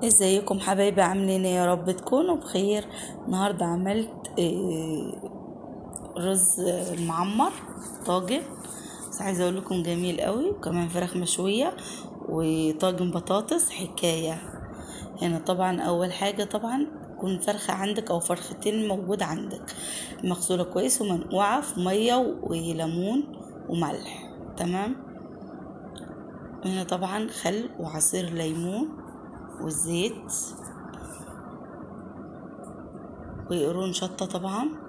ازيكم حبايبي؟ عاملين ايه؟ يا رب تكونوا بخير. النهارده عملت رز معمر طاجن. بس عايزه اقول لكم جميل قوي، وكمان فراخ مشويه وطاجن بطاطس حكايه. هنا طبعا اول حاجه طبعا تكون فرخه عندك او فرختين موجود عندك، مغسوله كويس ومنقوعه في ميه وليمون وملح. تمام. هنا طبعا خل وعصير ليمون والزيت وقرون شطة طبعا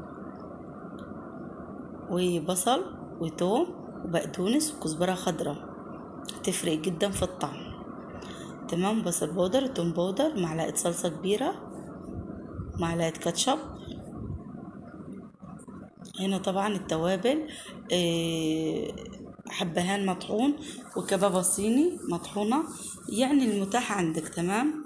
وبصل وتوم وبقدونس وكزبرة خضراء، هتفرق جدا في الطعم. تمام. بصل بودر، توم بودر، معلقة صلصة كبيرة، معلقة كاتشب. هنا طبعا التوابل، حبهان مطحون وكبابة صيني مطحونة، يعني المتاح عندك. تمام.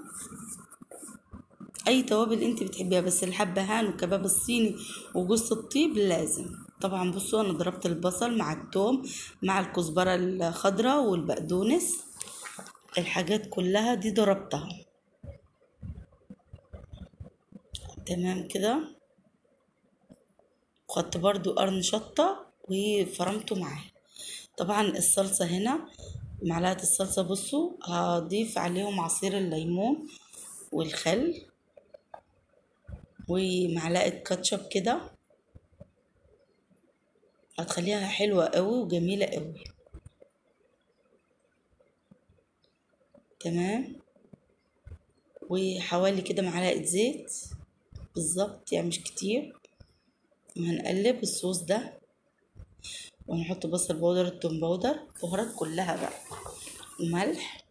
اي توابل انت بتحبيها، بس الحبهان والكباب الصيني وجوز الطيب لازم. طبعا بصوا انا ضربت البصل مع الثوم مع الكزبره الخضراء والبقدونس، الحاجات كلها دي ضربتها. تمام كده. وخدت برضو قرن شطه وفرمته معاه. طبعا الصلصه هنا، معلقه الصلصه بصوا هضيف عليهم عصير الليمون والخل ومعلقه كاتشب كده، هتخليها حلوه قوي وجميله قوي. تمام. وحوالي كده معلقة زيت بالظبط، يعني مش كتير. وهنقلب الصوص ده ونحط بصل بودر، التوم بودر، البهارات كلها بقى، وملح.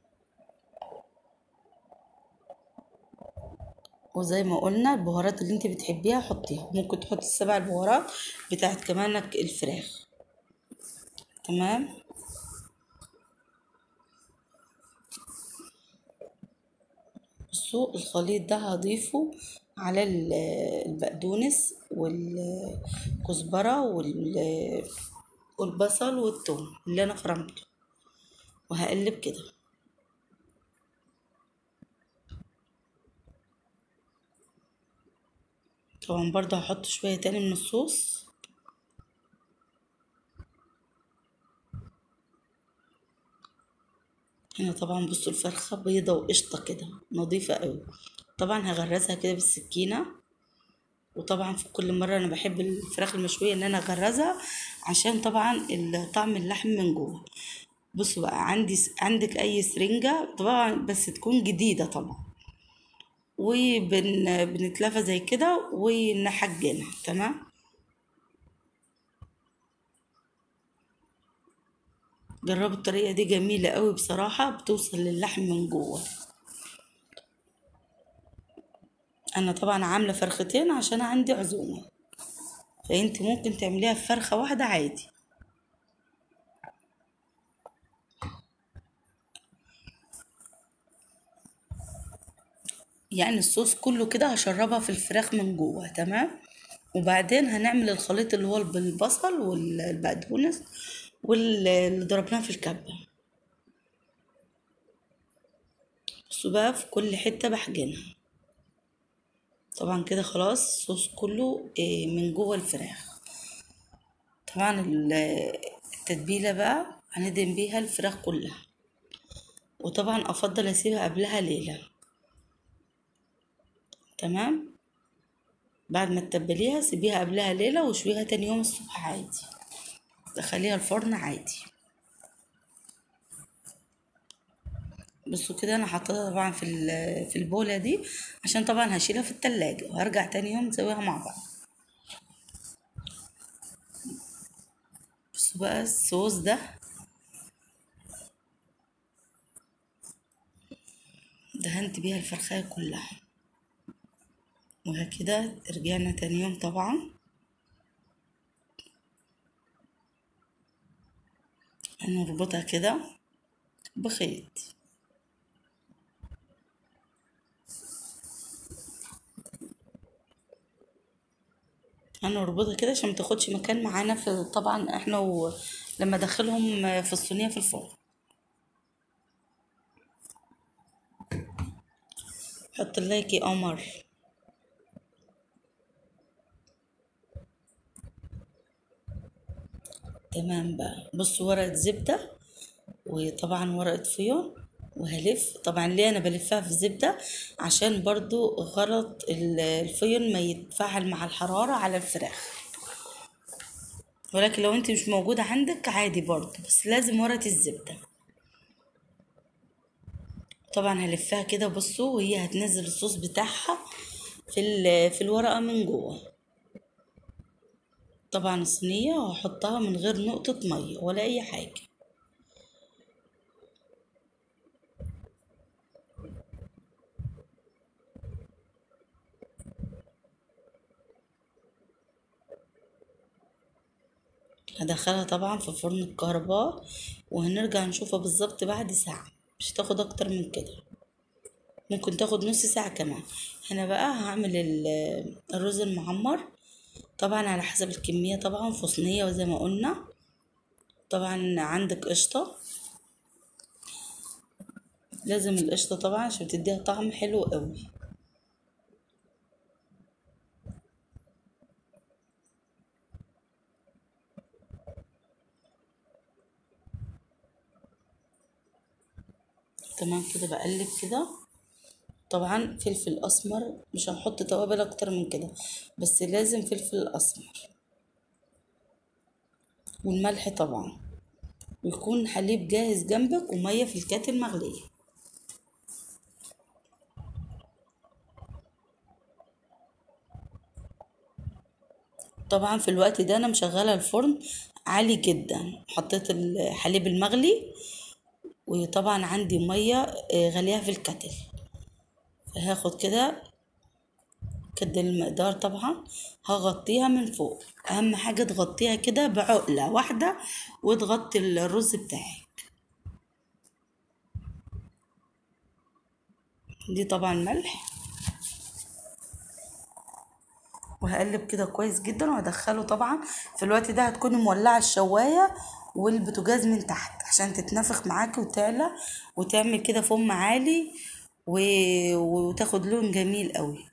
وزي ما قلنا البهارات اللي انت بتحبيها حطيها، ممكن تحطي السبع البهارات بتاعت كمانك الفراخ. تمام. بصوا الخليط ده هضيفه على البقدونس والكزبرة والبصل والثوم اللي انا فرمته، وهقلب كده. طبعا برضه هحط شوية تاني من الصوص. هنا طبعا بصوا الفرخة بيضة وقشطة كده نظيفة قوي. طبعا هغرزها كده بالسكينة. وطبعا في كل مرة انا بحب الفراخ المشوية ان انا اغرزها عشان طبعا طعم اللحم من جوه. بصوا بقى، عندك اي سرنجة طبعا بس تكون جديدة طبعا، بنتلفى زي كده ونحجنها. تمام. جربوا الطريقة دي جميلة قوي بصراحة، بتوصل للحم من جوه. انا طبعا عاملة فرختين عشان عندي عزومة، فانت ممكن تعمليها في فرخة واحدة عادي. يعني الصوص كله كده هشربها في الفراخ من جوه. تمام. وبعدين هنعمل الخليط اللي هو بالبصل والبقدونس واللي ضربناه في الكبة. بصوا بقى في كل حتة بحجنها. طبعا كده خلاص الصوص كله من جوه الفراخ. طبعا التتبيلة بقى هندهن بيها الفراخ كلها، وطبعا افضل اسيبها قبلها ليلة. تمام. بعد ما تتبليها سيبيها قبلها ليلة وشويها تاني يوم الصبح عادي، دخليها الفرن عادي. بصوا كده انا حطيتها طبعا في البولة دي عشان طبعا هشيلها في التلاجة وهرجع تاني يوم نسويها مع بعض. بصوا بقى الصوص ده دهنت بيها الفرخاية كلها، وهكذا رجعنا تاني يوم طبعا هنربطها كده بخيط. هنربطها كده عشان متاخدش مكان معانا في، طبعا احنا لما ادخلهم في الصينية في الفرن. حط اللايك يا قمر. تمام بقى، بصوا ورقة زبدة وطبعا ورقة فيون، وهلف. طبعا ليه انا بلفها في الزبدة؟ عشان برضو غرض الفيون ما يتفاعل مع الحرارة على الفراخ، ولكن لو انت مش موجودة عندك عادي برضو، بس لازم ورقة الزبدة. طبعا هلفها كده بصوا، وهي هتنزل الصوص بتاعها في الورقة من جوه. طبعا الصينية هحطها من غير نقطة مية ولا اي حاجة. هدخلها طبعا في فرن الكهرباء، وهنرجع نشوفها بالظبط بعد ساعة، مش هتاخد اكتر من كده، ممكن تاخد نص ساعة كمان. هنا بقى هعمل الرز المعمر، طبعا على حسب الكمية، طبعا في صينية وزي ما قلنا. طبعا عندك قشطة، لازم القشطة طبعا عشان تديها طعم حلو قوي. تمام كده، بقلب كده. طبعا فلفل اسمر، مش هنحط توابل اكتر من كده، بس لازم فلفل اسمر، والملح طبعا، ويكون حليب جاهز جنبك ومية في الكاتل مغلية. طبعا في الوقت ده انا مشغله الفرن عالي جدا، حطيت الحليب المغلي، وطبعا عندي ميه غليها في الكتل. هاخد كده كد المقدار، طبعا هغطيها من فوق. اهم حاجه تغطيها كده بعقله واحده، وتغطي الرز بتاعك. دي طبعا ملح، وهقلب كده كويس جدا، وهدخله طبعا في الوقت ده هتكوني مولعه الشوايه والبوتاجاز من تحت عشان تتنفخ معاكي وتعلى وتعمل كده فم عالي و... وتاخد لون جميل قوي.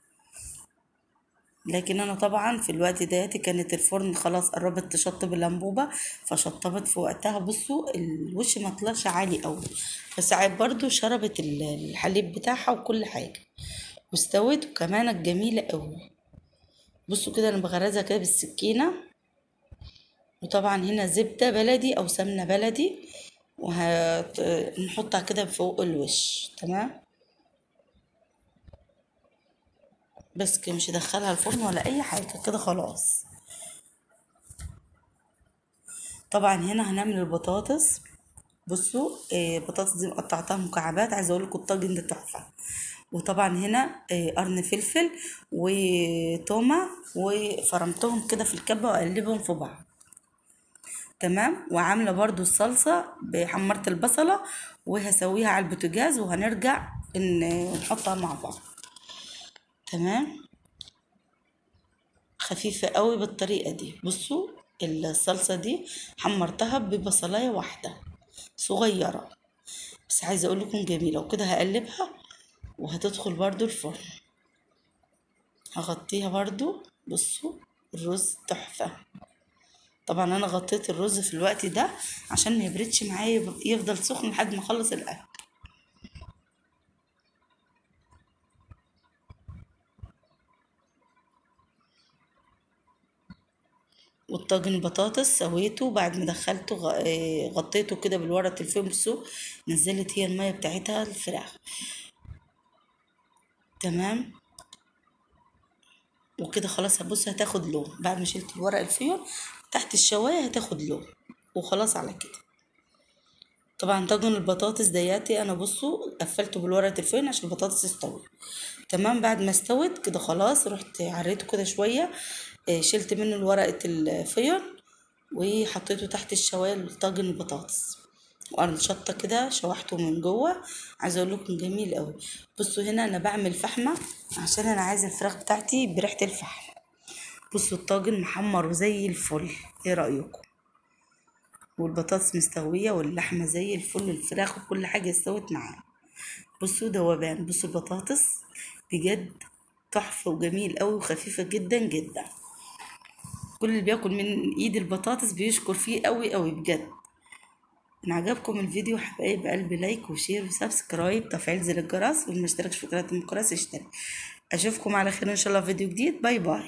لكن انا طبعا في الوقت دياتي كانت الفرن خلاص قربت تشطب الانبوبه، فشطبت في وقتها. بصوا الوش ما طلعش عالي قوي، فساعات برضو شربت الحليب بتاعها وكل حاجه، واستوت وكمان جميله قوي. بصوا كده انا بغرزها كده بالسكينه، وطبعا هنا زبده بلدي او سمنه بلدي، وهنحطها كده فوق الوش. تمام، بس كده مش هدخلها الفرن ولا اي حاجه، كده خلاص. طبعا هنا هنعمل البطاطس. بصوا البطاطس دي قطعتها مكعبات، عايزه اقول لكم الطاجن ده تحفه. وطبعا هنا قرن فلفل وتومه، وفرمتهم كده في الكبه واقلبهم في بعض. تمام، وعامله برضو الصلصه بحمرت البصله، وهسويها على البوتاجاز، وهنرجع نحطها مع بعض. تمام، خفيفه قوي بالطريقه دي. بصوا الصلصه دي حمرتها ببصلايه واحده صغيره، بس عايزه اقول لكم جميله. وكده هقلبها وهتدخل برضو الفرن. هغطيها برضو. بصوا الرز تحفه. طبعا انا غطيت الرز في الوقت ده عشان ما يبردش معايا، يفضل سخن لحد ما اخلص الاكل. والطاجن البطاطس سويته بعد ما دخلته غطيته كده بالورقه الفوم. بصوا نزلت هي الميه بتاعتها الفراخ. تمام، وكده خلاص. هبص هتاخد لون بعد ما شلت الورق الفيون تحت الشوايه، هتاخد لون وخلاص على كده. طبعا طاجن البطاطس دياتي انا بصوا قفلته بالورقه الفويل عشان البطاطس تستوي. تمام، بعد ما استوت كده خلاص رحت عريته كده شويه، شلت منه ورقه الفويل وحطيته تحت الشوايه لطاجن البطاطس، وقرن شطه كده شوحته من جوه. عايزه اقول لكم جميل قوي. بصوا هنا انا بعمل فحمه عشان انا عايزه الفراخ بتاعتي بريحه الفحم. بصوا الطاجن محمر وزي الفل، ايه رايكم؟ والبطاطس مستوية واللحمة زي الفل، الفراخ وكل حاجة استوت معاه. بصوا دوبان، بصوا البطاطس بجد تحفة وجميل قوي وخفيفة جدا جدا. كل اللي بياكل من ايد البطاطس بيشكر فيه قوي قوي بجد. ان عجبكم الفيديو حبايب قلبي لايك وشير وسبسكرايب، تفعيل زر الجرس، واللي مشتركش في قناة المقراص يشترك. اشوفكم على خير ان شاء الله في فيديو جديد. باي باي.